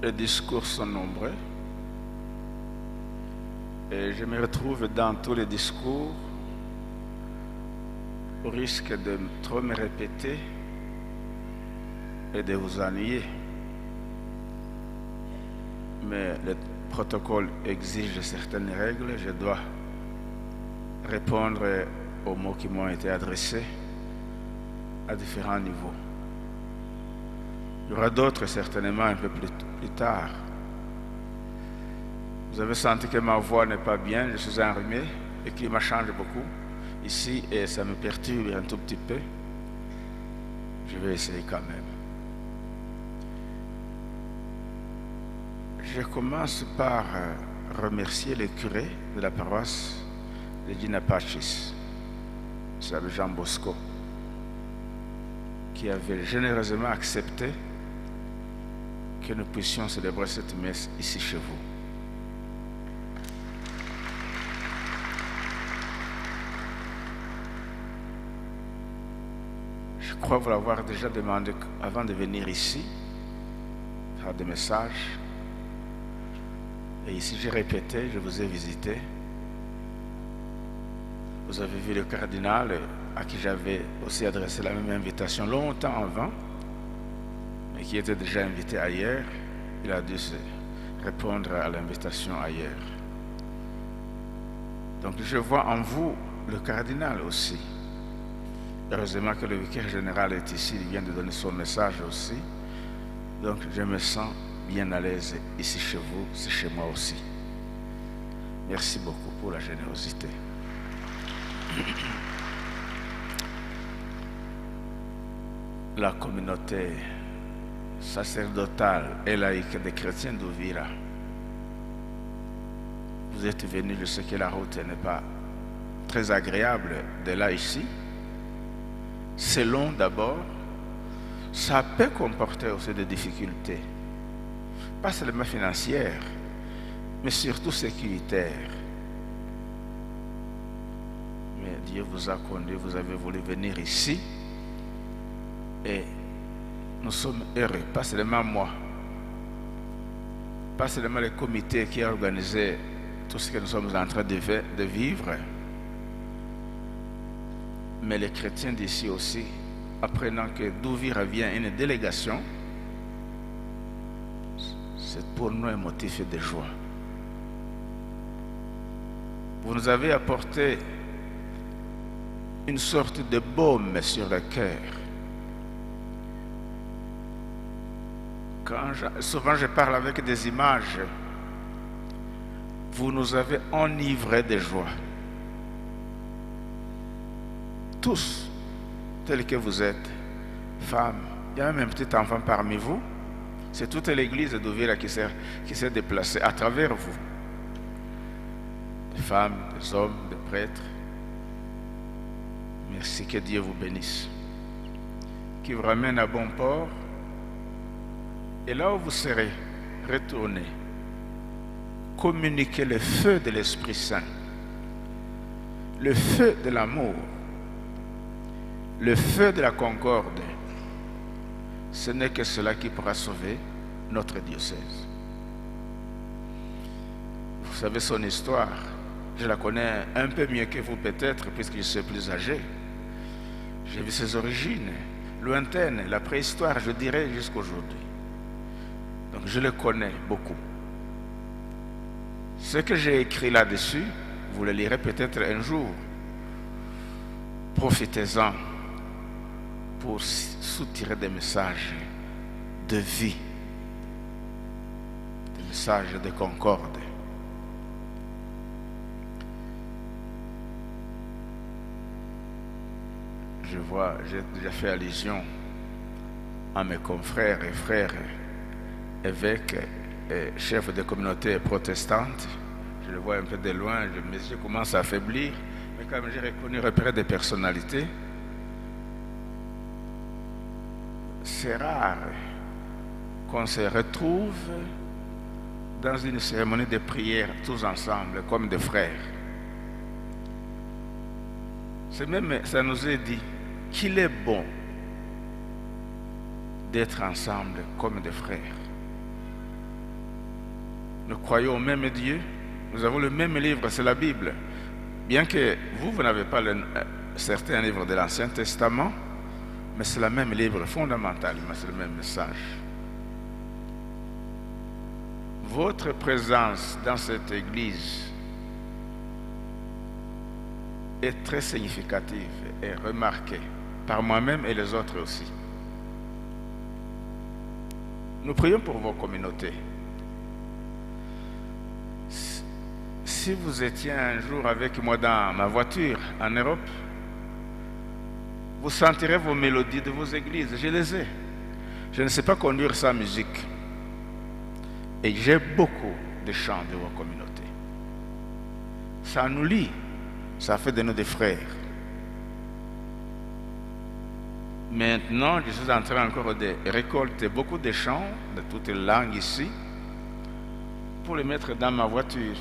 Les discours sont nombreux et je me retrouve dans tous les discours au risque de trop me répéter et de vous ennuyer. Mais le protocole exige certaines règles, je dois répondre aux mots qui m'ont été adressés à différents niveaux. Il y aura d'autres certainement un peu plus tard. Vous avez senti que ma voix n'est pas bien, je suis enrhumé, le climat change beaucoup ici et ça me perturbe un tout petit peu. Je vais essayer quand même. Je commence par remercier le curé de la paroisse de Dinapacis, c'est Jean Bosco, qui avait généreusement accepté que nous puissions célébrer cette messe ici chez vous. Je crois vous l'avoir déjà demandé avant de venir ici, faire des messages. Et ici j'ai répété, je vous ai visité. Vous avez vu le cardinal à qui j'avais aussi adressé la même invitation longtemps avant, mais qui était déjà invité ailleurs. Il a dû se répondre à l'invitation ailleurs. Donc je vois en vous le cardinal aussi. Heureusement que le vicaire général est ici, il vient de donner son message aussi. Donc je me sens bien à l'aise ici chez vous, c'est chez moi aussi. Merci beaucoup pour la générosité. La communauté sacerdotale et laïque des chrétiens d'Uvira, vous êtes venus, je sais que la route n'est pas très agréable de là ici. C'est long d'abord, ça peut comporter aussi des difficultés, pas seulement financières, mais surtout sécuritaires. Mais Dieu vous a conduit, vous avez voulu venir ici et nous sommes heureux, pas seulement moi, pas seulement le comité qui a organisé tout ce que nous sommes en train de vivre, mais les chrétiens d'ici aussi, apprenant que d'Uvira vient une délégation, c'est pour nous un motif de joie. Vous nous avez apporté une sorte de baume sur le cœur. Souvent je parle avec des images, vous nous avez enivrés de joie. Tous, tels que vous êtes, femmes, il y a même un petit enfant parmi vous, c'est toute l'église d'Uvira qui s'est déplacée à travers vous. Des femmes, des hommes, des prêtres. Merci, que Dieu vous bénisse. Qui vous ramène à bon port. Et là où vous serez, retournez. Communiquez le feu de l'Esprit Saint. Le feu de l'amour. Le feu de la concorde. Ce n'est que cela qui pourra sauver notre diocèse. Vous savez son histoire. Je la connais un peu mieux que vous peut-être, puisque je suis plus âgé. J'ai vu ses origines, lointaines, la préhistoire, je dirais, jusqu'aujourd'hui. Donc je le connais beaucoup. Ce que j'ai écrit là-dessus, vous le lirez peut-être un jour. Profitez-en pour soutirer des messages de vie, des messages de concorde. Je vois, j'ai déjà fait allusion à mes confrères et frères évêques et chefs de communautés protestantes. Je le vois un peu de loin, mes yeux commencent à affaiblir, mais quand même j'ai reconnu repérer des personnalités. C'est rare qu'on se retrouve dans une cérémonie de prière tous ensemble comme des frères. C'est même, ça nous est dit qu'il est bon d'être ensemble comme des frères. Nous croyons au même Dieu. Nous avons le même livre, c'est la Bible. Bien que vous n'avez pas certains livres de l'Ancien Testament, mais c'est le même livre fondamentalement, c'est le même message. Votre présence dans cette église est très significative et remarquée par moi-même et les autres aussi. Nous prions pour vos communautés. Si vous étiez un jour avec moi dans ma voiture en Europe, vous sentirez vos mélodies de vos églises. Je les ai. Je ne sais pas conduire sans musique. Et j'ai beaucoup de chants de vos communautés. Ça nous lie. Ça fait de nous des frères. Maintenant, je suis en train encore de récolter beaucoup de chants de toutes les langues ici pour les mettre dans ma voiture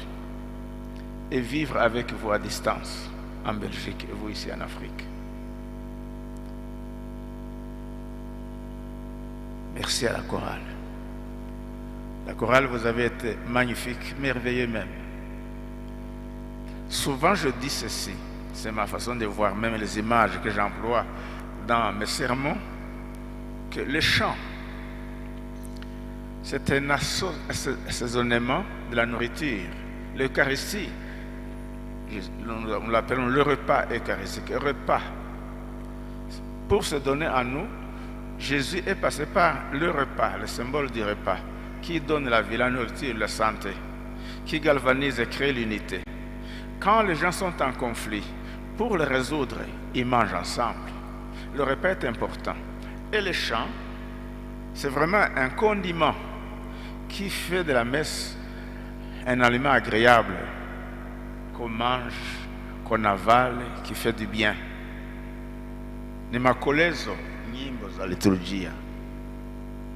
et vivre avec vous à distance en Belgique et vous ici en Afrique. Merci à la chorale. La chorale, vous avez été magnifique, merveilleux même. Souvent, je dis ceci, c'est ma façon de voir même les images que j'emploie dans mes sermons, que le chant, c'est un assaisonnement de la nourriture. L'Eucharistie, nous l'appelons le repas eucharistique, repas. Pour se donner à nous, Jésus est passé par le repas, le symbole du repas, qui donne la vie, la nourriture, la santé, qui galvanise et crée l'unité. Quand les gens sont en conflit, pour le résoudre, ils mangent ensemble. Le repas est important. Et le chant, c'est vraiment un condiment qui fait de la messe un aliment agréable, qu'on mange, qu'on avale, qui fait du bien. Nimakolezo nyimbo za liturujia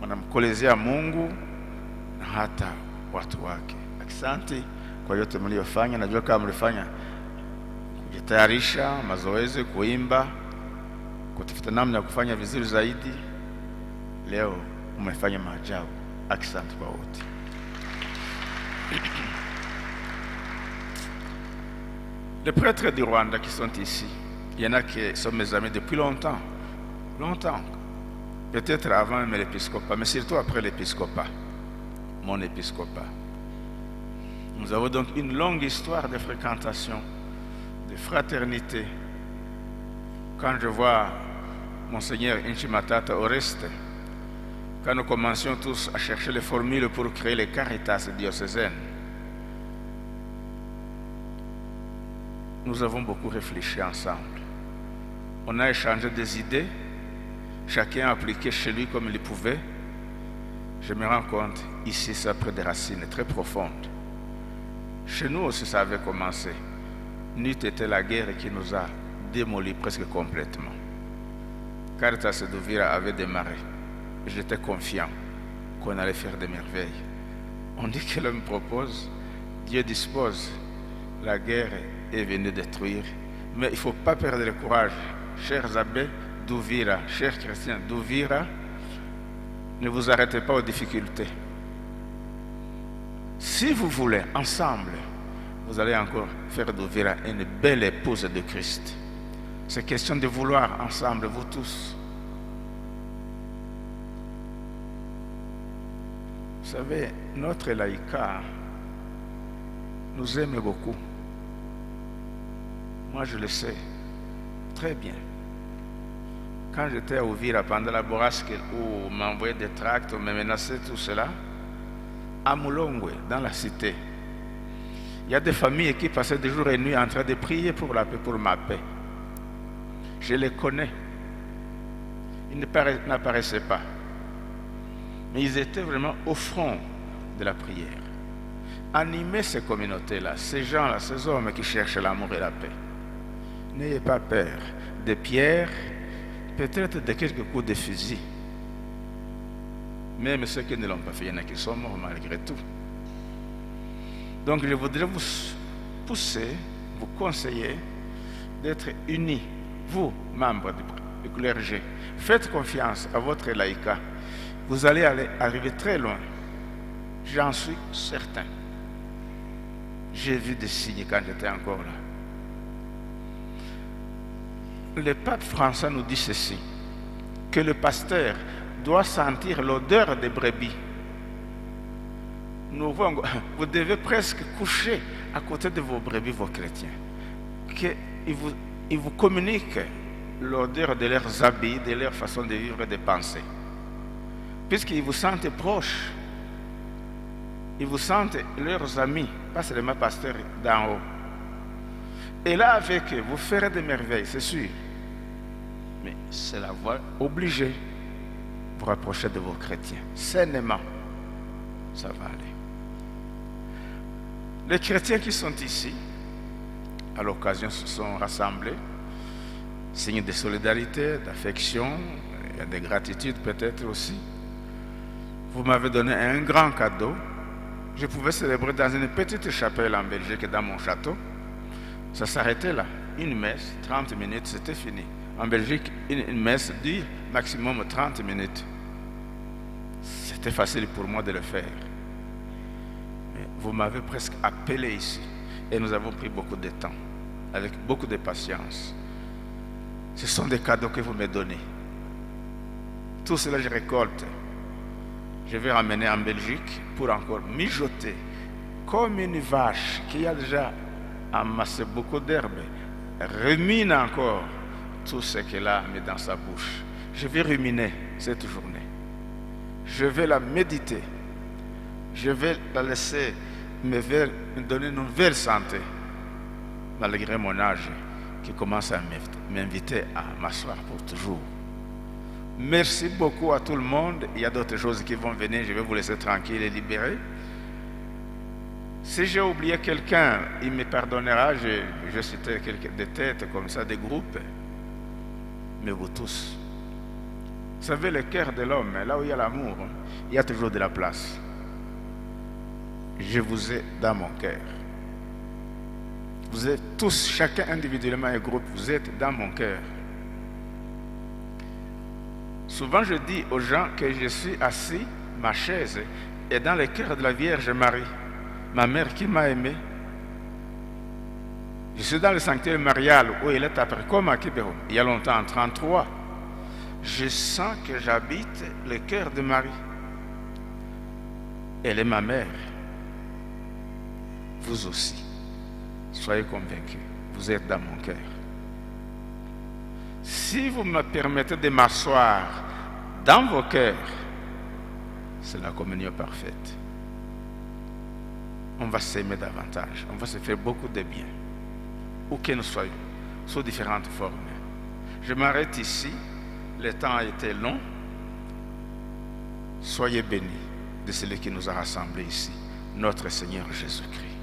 wanamkolezea Mungu na hata watu wake. Asante kwa yote mliofanya. Najua kama mlifanya kujitayarisha, mazoezi, kuimba, kutafuta namna ya kufanya vizuri zaidi. Leo umefanya maajabu. Asante kwa wote. Les prêtres du Rwanda qui sont ici, il y en a qui sont mes amis depuis longtemps. Longtemps. Peut-être avant même l'épiscopat, mais surtout après l'épiscopat. Mon épiscopat. Nous avons donc une longue histoire de fréquentation, de fraternité. Quand je vois Monseigneur Inchimatata Oreste, quand nous commencions tous à chercher les formules pour créer les caritas diocésaines, nous avons beaucoup réfléchi ensemble. On a échangé des idées, chacun a appliqué chez lui comme il pouvait. Je me rends compte, ici, ça a pris des racines très profondes. Chez nous aussi, ça avait commencé. N'eût été la guerre qui nous a démolis presque complètement. Caritas d'Uvira avait démarré. J'étais confiant qu'on allait faire des merveilles. On dit que l'homme propose, Dieu dispose. La guerre est venue détruire. Mais il ne faut pas perdre le courage. Chers abbés d'Uvira, chers chrétiens d'Uvira, ne vous arrêtez pas aux difficultés. Si vous voulez, ensemble, vous allez encore faire d'Uvira une belle épouse de Christ. C'est question de vouloir ensemble, vous tous. Vous savez, notre laïcat nous aime beaucoup. Moi, je le sais très bien. Quand j'étais à Uvira pendant la bourrasque où on m'envoyait des tracts, on me menaçait, tout cela, à Moulongwe, dans la cité, il y a des familles qui passaient des jours et nuits en train de prier pour la paix, pour ma paix. Je les connais. Ils n'apparaissaient pas. Mais ils étaient vraiment au front de la prière. Animez ces communautés-là, ces gens-là, ces hommes qui cherchent l'amour et la paix. N'ayez pas peur de pierres, peut-être de quelques coups de fusil. Même ceux qui ne l'ont pas fait, il y en a qui sont morts malgré tout. Donc je voudrais vous pousser, vous conseiller d'être unis, vous, membres du clergé. Faites confiance à votre laïcat. Vous allez arriver très loin. J'en suis certain. J'ai vu des signes quand j'étais encore là. Le pape François nous dit ceci, que le pasteur doit sentir l'odeur des brebis. Vous devez presque coucher à côté de vos brebis, vos chrétiens. Ils vous communiquent l'odeur de leurs habits, de leur façon de vivre et de penser. Puisqu'ils vous sentent proches, ils vous sentent leurs amis, pas seulement pasteurs d'en haut. Et là, avec eux, vous ferez des merveilles, c'est sûr. Mais c'est la voie obligée. Vous rapprocher de vos chrétiens. Sainement, ça va aller. Les chrétiens qui sont ici, à l'occasion, se sont rassemblés. Signe de solidarité, d'affection, et de gratitude peut-être aussi. Vous m'avez donné un grand cadeau. Je pouvais célébrer dans une petite chapelle en Belgique, dans mon château. Ça s'arrêtait là. Une messe, 30 minutes, c'était fini. En Belgique, une messe dure maximum 30 minutes. C'était facile pour moi de le faire. Mais vous m'avez presque appelé ici. Et nous avons pris beaucoup de temps, avec beaucoup de patience. Ce sont des cadeaux que vous me donnez. Tout cela, je récolte. Je vais ramener en Belgique pour encore mijoter comme une vache qui a déjà amassé beaucoup d'herbe, rumine encore tout ce qu'elle a mis dans sa bouche. Je vais ruminer cette journée. Je vais la méditer. Je vais la laisser me donner une nouvelle santé, malgré mon âge qui commence à m'inviter à m'asseoir pour toujours. Merci beaucoup à tout le monde. Il y a d'autres choses qui vont venir. Je vais vous laisser tranquille et libérer. Si j'ai oublié quelqu'un, il me pardonnera. Je citais des têtes comme ça, des groupes. Mais vous tous, vous savez, le cœur de l'homme, là où il y a l'amour, il y a toujours de la place. Je vous ai dans mon cœur. Vous êtes tous, chacun individuellement et groupe, vous êtes dans mon cœur. Souvent, je dis aux gens que je suis assis, ma chaise est dans le cœur de la Vierge Marie, ma mère qui m'a aimé. Je suis dans le sanctuaire marial où elle est après comme à Kibéro, il y a longtemps, en 1933. Je sens que j'habite le cœur de Marie. Elle est ma mère. Vous aussi, soyez convaincus, vous êtes dans mon cœur. Si vous me permettez de m'asseoir dans vos cœurs, c'est la communion parfaite. On va s'aimer davantage, on va se faire beaucoup de bien, où que nous soyons, sous différentes formes. Je m'arrête ici, le temps a été long. Soyez bénis de celui qui nous a rassemblés ici, notre Seigneur Jésus-Christ.